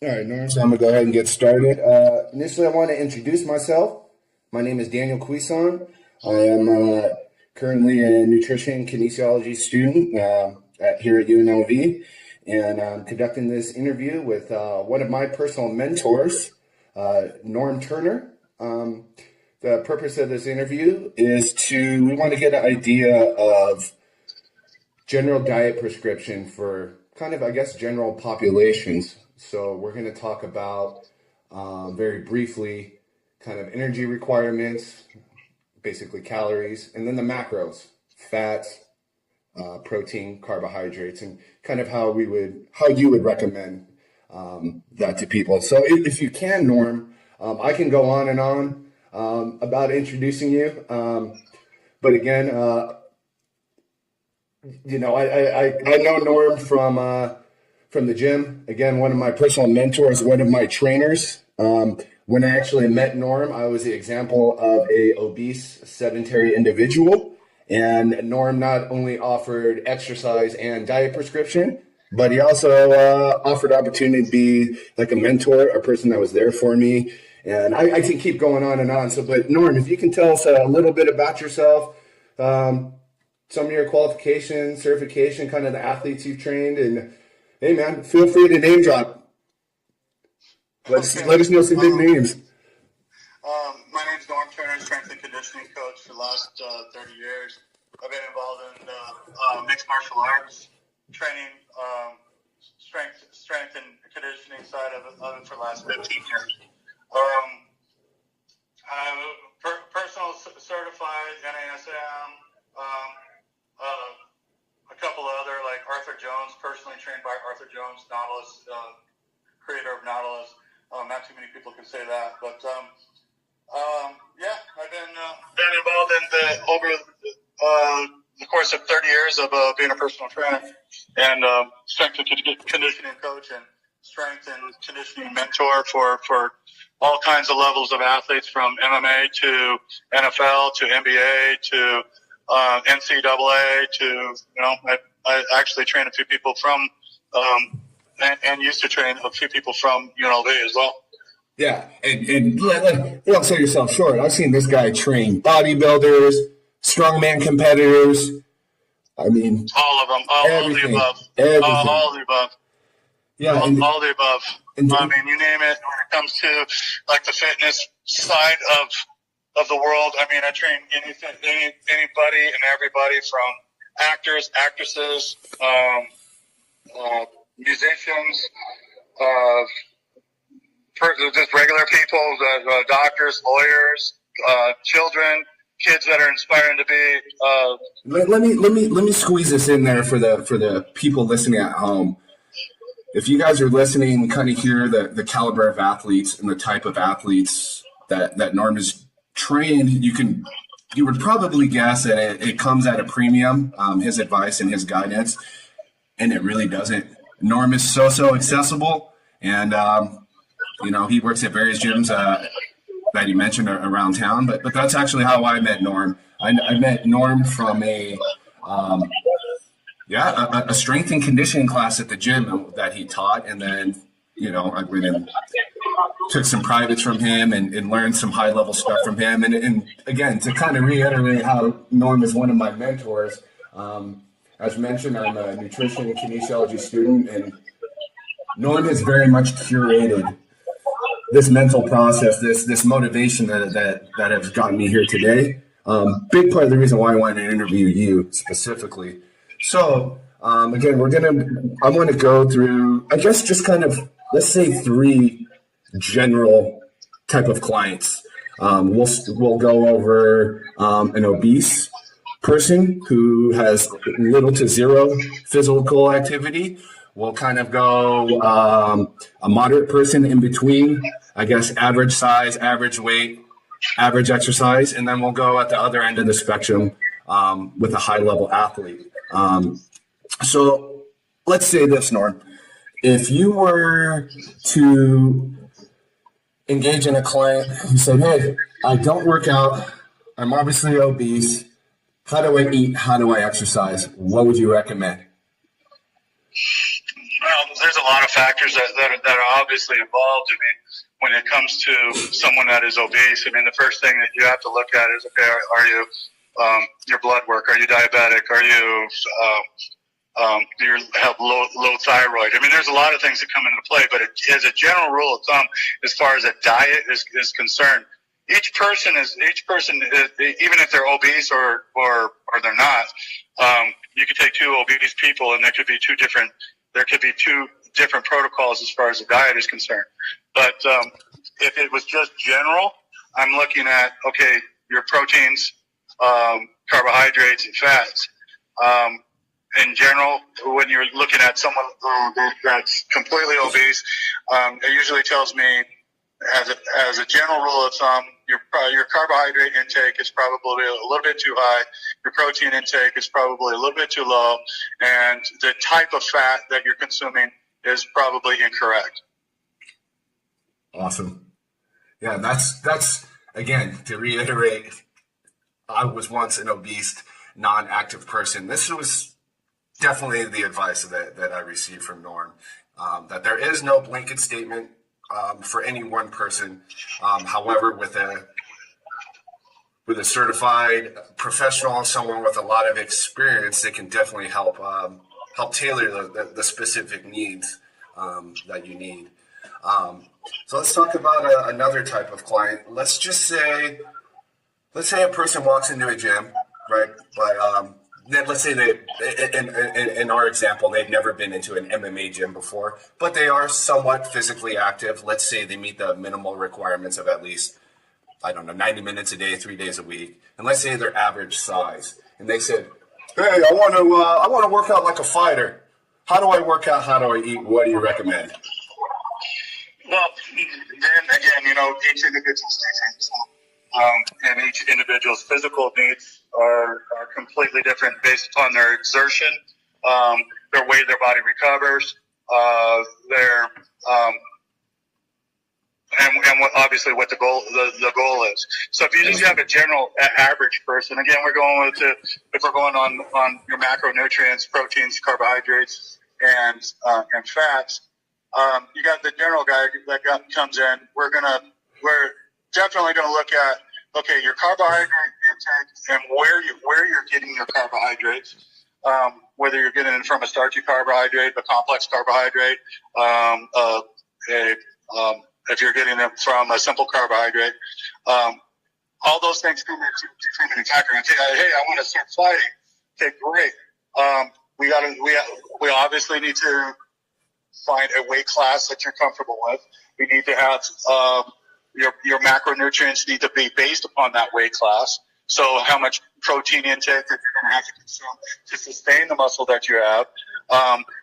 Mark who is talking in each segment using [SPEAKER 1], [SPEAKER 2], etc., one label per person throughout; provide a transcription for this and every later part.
[SPEAKER 1] All right, Norm. So I'm gonna go ahead and get started. Initially, I want to introduce myself. My name is Daniel Cuison. I am currently a nutrition kinesiology student here at UNLV, and I'm conducting this interview with one of my personal mentors, Norm Turner. The purpose of this interview is we want to get an idea of general diet prescription for kind of, I guess, general populations. So we're going to talk about very briefly kind of energy requirements, basically calories, and then the macros, fats, protein, carbohydrates, and kind of how you would recommend that to people. So if you can, Norm, I can go on and on about introducing you. But again, I know Norm from the gym. Again, one of my personal mentors, one of my trainers. When I actually met Norm, I was the example of a obese, sedentary individual. And Norm not only offered exercise and diet prescription, but he also offered opportunity to be like a mentor, a person that was there for me. And I can keep going on and on. But Norm, if you can tell us a little bit about yourself, some of your qualifications, certification, kind of the athletes you've trained, and hey man, feel free to name drop. Let us know some big names.
[SPEAKER 2] My name is Norm Turner, strength and conditioning coach for the last 30 years. I've been involved in mixed martial arts training, strength and conditioning side of it for the last 15 years. I'm personal certified NASM. A couple of other, like Arthur Jones, personally trained by Arthur Jones, Nautilus, creator of Nautilus. Not too many people can say that, but I've been involved in over the course of 30 years of being a personal trainer and strength and conditioning coach and strength and conditioning mentor for all kinds of levels of athletes, from MMA to NFL to NBA to NCAA to, I actually train a few people from, and used to train a few people from UNLV as well.
[SPEAKER 1] Yeah, and don't sell yourself short. I've seen this guy train bodybuilders, strongman competitors. I mean,
[SPEAKER 2] all of them, all of the above. All of the above.
[SPEAKER 1] Yeah,
[SPEAKER 2] all the above. I mean, you name it. When it comes to like the fitness side of the world, I mean, I train anybody and everybody from actors, actresses, musicians, just regular people, doctors, lawyers, children, kids that are inspiring to be.
[SPEAKER 1] Let me squeeze this in there for the people listening at home. If you guys are listening, kind of hear the caliber of athletes and the type of athletes that Norm is trained, you would probably guess that it comes at a premium, his advice and his guidance, and it really doesn't. Norm is so accessible, and he works at various gyms that he mentioned around town. But that's actually how I met Norm. I met Norm from a strength and conditioning class at the gym that he taught, and then I went and took some privates from him and learned some high level stuff from him. And again, to kind of reiterate how Norm is one of my mentors. As mentioned, I'm a nutrition and kinesiology student, and Norm has very much curated this mental process, this motivation that has gotten me here today. Big part of the reason why I wanted to interview you specifically. So again, I want to go through, I guess, just kind of, let's say 3 general type of clients. We'll go over an obese person who has little to zero physical activity. We'll kind of go a moderate person in between, I guess, average size, average weight, average exercise, and then we'll go at the other end of the spectrum with a high level athlete. So let's say this, Norm. If you were to engage in a client who said, hey, I don't work out, I'm obviously obese, how do I eat? How do I exercise? What would you recommend?
[SPEAKER 2] Well, there's a lot of factors that are obviously involved. I mean, when it comes to someone that is obese, I mean, the first thing that you have to look at is, okay, are you your blood work? Are you diabetic? Are you do you have low thyroid? I mean, there's a lot of things that come into play. But as a general rule of thumb, as far as a diet is concerned, each person is, even if they're obese or they're not. You could take two obese people, and there could be two different protocols as far as the diet is concerned. But if it was just general, I'm looking at, okay, your proteins, carbohydrates, and fats. In general, when you're looking at someone that's completely obese, it usually tells me, as a general rule of thumb, your carbohydrate intake is probably a little bit too high. Your protein intake is probably a little bit too low, and the type of fat that you're consuming is probably incorrect.
[SPEAKER 1] Awesome. Yeah, that's again, to reiterate, I was once an obese, non-active person. This was definitely the advice that I received from Norm, that there is no blanket statement for any one person. However, with a certified professional, someone with a lot of experience, they can definitely help tailor the specific needs that you need. So let's talk about another type of client. Let's say a person walks into a gym, right? But let's say in our example, they've never been into an MMA gym before, but they are somewhat physically active. Let's say they meet the minimal requirements of at least, 90 minutes a day, 3 days a week. And let's say they're average size. And they said, hey, I want to work out like a fighter. How do I work out? How do I eat? What do you recommend?
[SPEAKER 2] Well, then again, each individual's different. And each individual's physical needs are completely different based upon their exertion, their way their body recovers, and obviously what the goal is. So if you just have a general average person, again, if we're going on your macronutrients, proteins, carbohydrates, and fats, you got the general guy that comes in. We're definitely gonna look at, okay, your carbohydrate intake and where you're getting your carbohydrates, whether you're getting it from a starchy carbohydrate, a complex carbohydrate, if you're getting it from a simple carbohydrate, all those things come into determining factor. And say, hey, I want to start fighting. Okay, great. We obviously need to find a weight class that you're comfortable with. We need to have your macronutrients need to be based upon that weight class. So how much protein intake that you're going to have to consume to sustain the muscle that you have.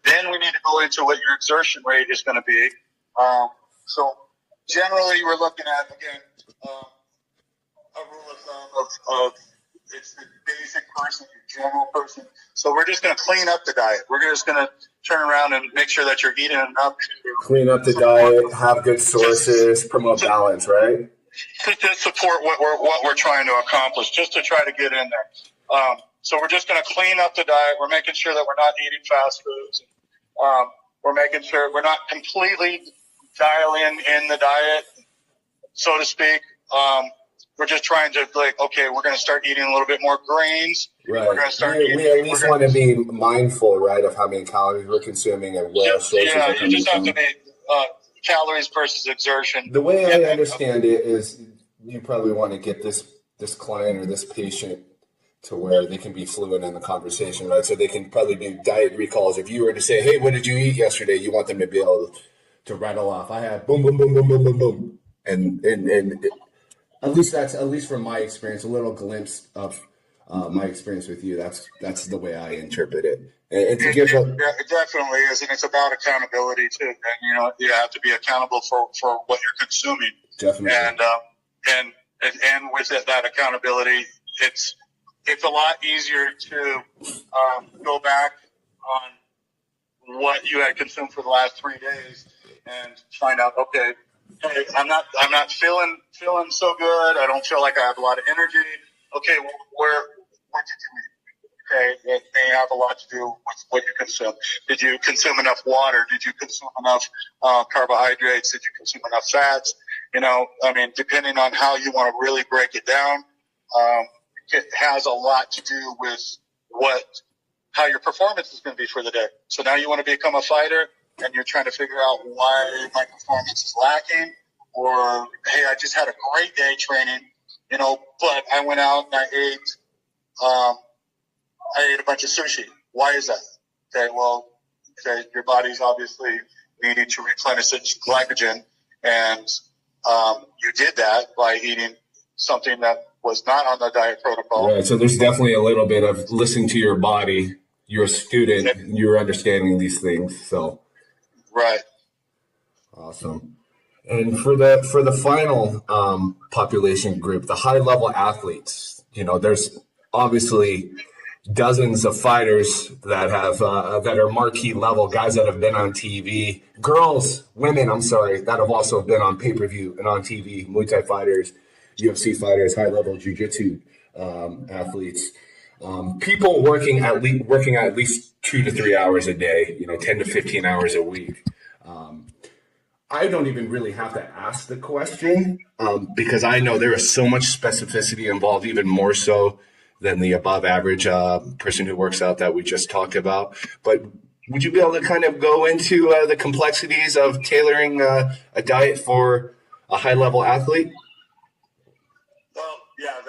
[SPEAKER 2] Then we need to go into what your exertion rate is going to be. So generally, we're looking at, again, a rule of thumb of it's the basic person, your general person. So we're just going to clean up the diet. We're just going to turn around and make sure that you're eating enough to
[SPEAKER 1] clean up the diet, have good sources, promote balance, right?
[SPEAKER 2] To support what we're trying to accomplish, just to try to get in there. So we're just going to clean up the diet. We're making sure that we're not eating fast foods. We're making sure we're not completely dialing in the diet, so to speak. We're just trying to okay, we're going to start eating a little bit more grains.
[SPEAKER 1] Right.
[SPEAKER 2] We're going to start
[SPEAKER 1] we at least want to be mindful, right, of how many calories we're consuming and where sources are coming from.
[SPEAKER 2] You just have to be calories versus exertion.
[SPEAKER 1] The way I understand it is you probably want to get this client or this patient to where they can be fluent in the conversation, right? So they can probably do diet recalls. If you were to say, hey, what did you eat yesterday? You want them to be able to rattle off, I had boom, boom, boom, boom, boom, boom, boom. And at least from my experience, a little glimpse of my experience with you. That's the way I interpret it. And to give
[SPEAKER 2] it definitely is, and it's about accountability too. And you have to be accountable for what you're consuming.
[SPEAKER 1] Definitely.
[SPEAKER 2] And with that accountability, it's a lot easier to go back on what you had consumed for the last 3 days and find out, okay, hey, I'm not feeling so good. I don't feel like I have a lot of energy. Okay, where did you eat? Okay, it may have a lot to do with what you consume. Did you consume enough water? Did you consume enough carbohydrates? Did you consume enough fats? Depending on how you want to really break it down, it has a lot to do with how your performance is going to be for the day. So now you want to become a fighter, and you're trying to figure out why my performance is lacking, or hey, I just had a great day training, but I went out and I ate a bunch of sushi. Why is that? Okay, your body's obviously needing to replenish its glycogen, and you did that by eating something that was not on the diet protocol.
[SPEAKER 1] Right. So there's definitely a little bit of listening to your body. You're a student. You're understanding these things. So.
[SPEAKER 2] Right.
[SPEAKER 1] Awesome. And for the final population group, the high level athletes, there's obviously dozens of fighters that have that are marquee level guys that have been on TV, women, that have also been on pay-per-view and on TV, Muay Thai fighters, UFC fighters, high level jiu-jitsu athletes, people working at least 2 to 3 hours a day, 10 to 15 hours a week. I don't even really have to ask the question because I know there is so much specificity involved, even more so than the above average person who works out that we just talked about. But would you be able to kind of go into the complexities of tailoring a diet for a high level athlete?
[SPEAKER 2] Well, yeah,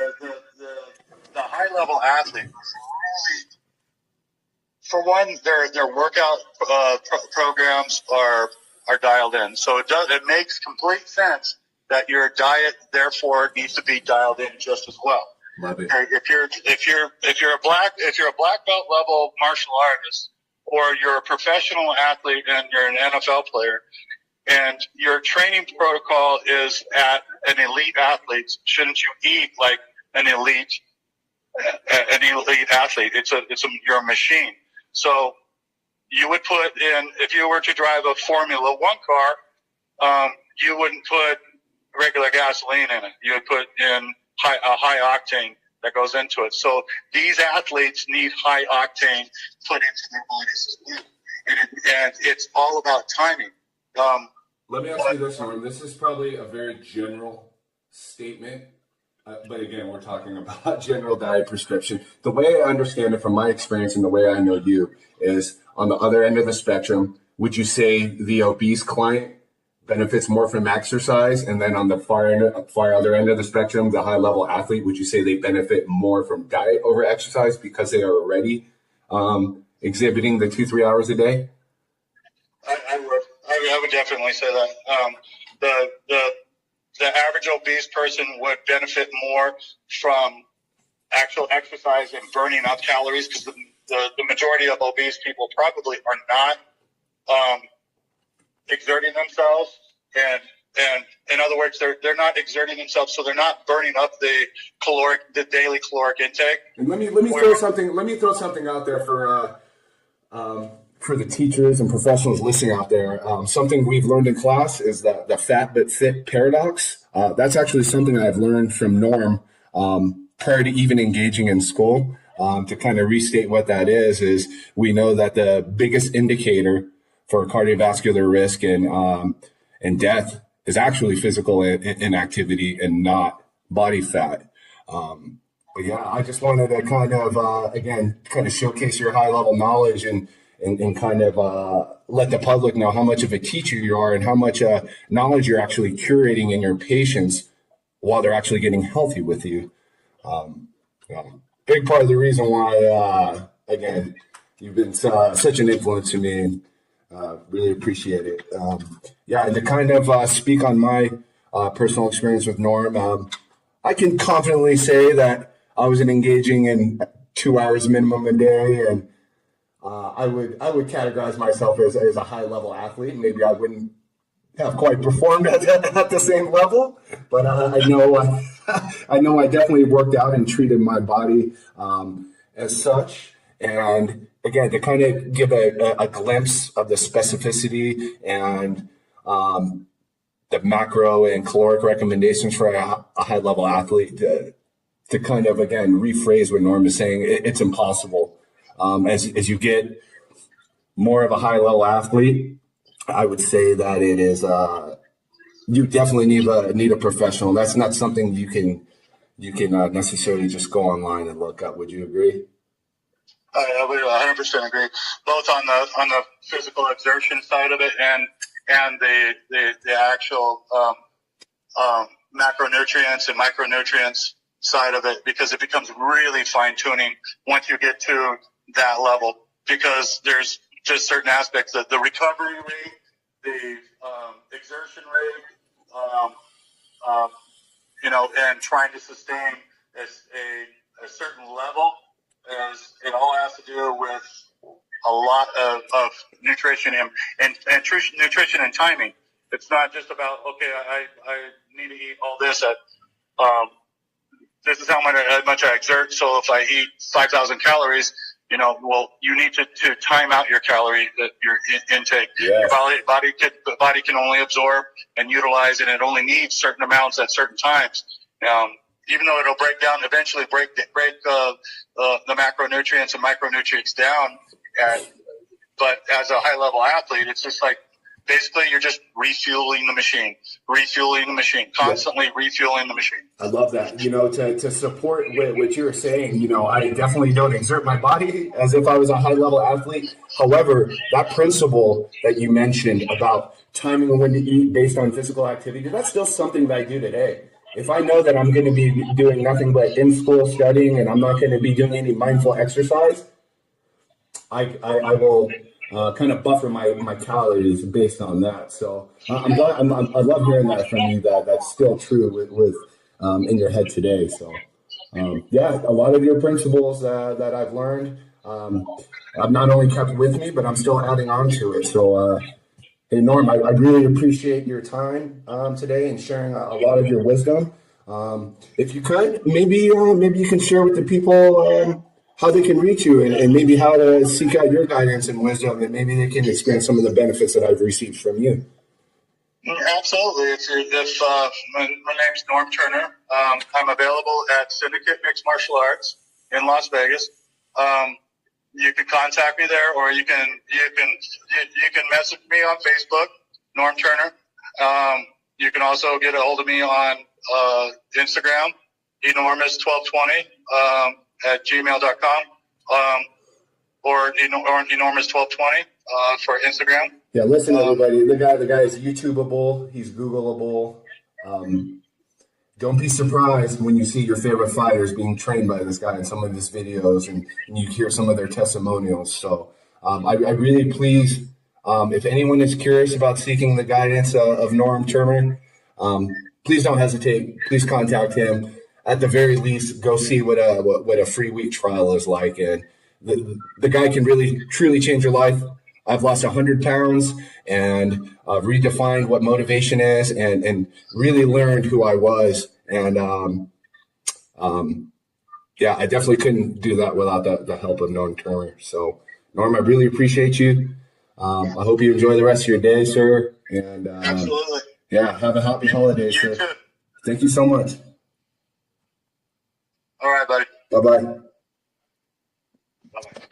[SPEAKER 2] the high level athlete really, for one, their workout programs are dialed in. So it makes complete sense that your diet therefore needs to be dialed in just as well.
[SPEAKER 1] Love it.
[SPEAKER 2] Okay, if you're a black belt level martial artist, or you're a professional athlete and you're an NFL player, and your training protocol is at an elite athlete, shouldn't you eat like an elite athlete? You're a machine. So you would put in, if you were to drive a Formula One car, you wouldn't put regular gasoline in it. You would put in a high octane that goes into it. So these athletes need high octane put into their bodies as well. And it's all about timing.
[SPEAKER 1] Let me ask you this, Norm. This is probably a very general statement, but again, we're talking about general diet prescription. The way I understand it from my experience and the way I know you is on the other end of the spectrum, would you say the obese client benefits more from exercise? And then on the far other end of the spectrum, the high level athlete, would you say they benefit more from diet over exercise because they are already exhibiting the 2-3 hours a day?
[SPEAKER 2] I would definitely say that. The average obese person would benefit more from actual exercise and burning up calories, because the majority of obese people probably are not exerting themselves, and in other words, they're not exerting themselves, so they're not burning up the daily caloric intake. And let me throw something out there for the teachers and professionals listening out there. Something we've learned in class is that the fat but fit paradox. That's actually something I've learned from Norm prior to even engaging in school. To kind of restate what that is we know that the biggest indicator for cardiovascular risk and death is actually physical inactivity and not body fat. But yeah, I just wanted to kind of showcase your high level knowledge and kind of let the public know how much of a teacher you are and how much knowledge you're actually curating in your patients while they're actually getting healthy with you. Big part of the reason why, again, you've been such an influence to me, and really appreciate it. And to kind of speak on my personal experience with Norm, I can confidently say that I was engaging in 2 hours minimum a day, and I would categorize myself as a high level athlete. Maybe I wouldn't have quite performed at the same level, but I know I definitely worked out and treated my body as such. And again, to kind of give a glimpse of the specificity and the macro and caloric recommendations for a high level athlete,
[SPEAKER 1] to kind of, again, rephrase what Norm is saying, it's impossible. As you get more of a high level athlete, I would say that it is, you definitely need a professional. That's not something you can necessarily just go online and look up. Would you agree?
[SPEAKER 2] I would 100% agree. Both on the physical exertion side of it and the actual macronutrients and micronutrients side of it, because it becomes really fine tuning once you get to that level. Because there's just certain aspects of the recovery rate, the exertion rate, and trying to sustain a certain level, as it all has to do with a lot of nutrition and nutrition and timing. It's not just about, okay, I need to eat all this at this is how much I exert. So if I eat 5,000 calories, well, you need to time out your your intake.
[SPEAKER 1] Yes.
[SPEAKER 2] Your body can only absorb and utilize, and it only needs certain amounts at certain times. Even though it'll eventually break the macronutrients and micronutrients down. But as a high level athlete, it's just like, basically you're just refueling the machine, constantly refueling the machine.
[SPEAKER 1] I love that. To support what you're saying, I definitely don't exert my body as if I was a high level athlete. However, that principle that you mentioned about timing when to eat based on physical activity, that's still something that I do today. If I know that I'm going to be doing nothing but in school studying and I'm not going to be doing any mindful exercise, I will kind of buffer my calories based on that. So I love hearing that from you. That's still true with in your head today. So a lot of your principles that I've learned, I've not only kept with me, but I'm still adding on to it. So hey Norm, I really appreciate your time today and sharing a lot of your wisdom. If you could, maybe you can share with the people how they can reach you and maybe how to seek out your guidance and wisdom, and maybe they can experience some of the benefits that I've received from you.
[SPEAKER 2] Absolutely. If my name's Norm Turner. I'm available at Syndicate Mixed Martial Arts in Las Vegas. You can contact me there, or you can message me on Facebook, Norm Turner. You can also get a hold of me on Instagram, enormous1220 at gmail.com, or enormous1220 for Instagram.
[SPEAKER 1] Yeah, listen, everybody. The guy is YouTubeable. He's Googleable. Don't be surprised when you see your favorite fighters being trained by this guy in some of his videos, and you hear some of their testimonials. So I really please, if anyone is curious about seeking the guidance of Norm Turner, please don't hesitate. Please contact him. At the very least, go see what a free week trial is like, and the guy can really truly change your life. I've lost 100 pounds and redefined what motivation is, and really learned who I was. And I definitely couldn't do that without the help of Norm Turner. So, Norm, I really appreciate you. I hope you enjoy the rest of your day, sir. And
[SPEAKER 2] absolutely.
[SPEAKER 1] Yeah, have a happy holiday, sir.
[SPEAKER 2] Too.
[SPEAKER 1] Thank you so much.
[SPEAKER 2] All right, buddy.
[SPEAKER 1] Bye-bye.
[SPEAKER 2] Bye-bye.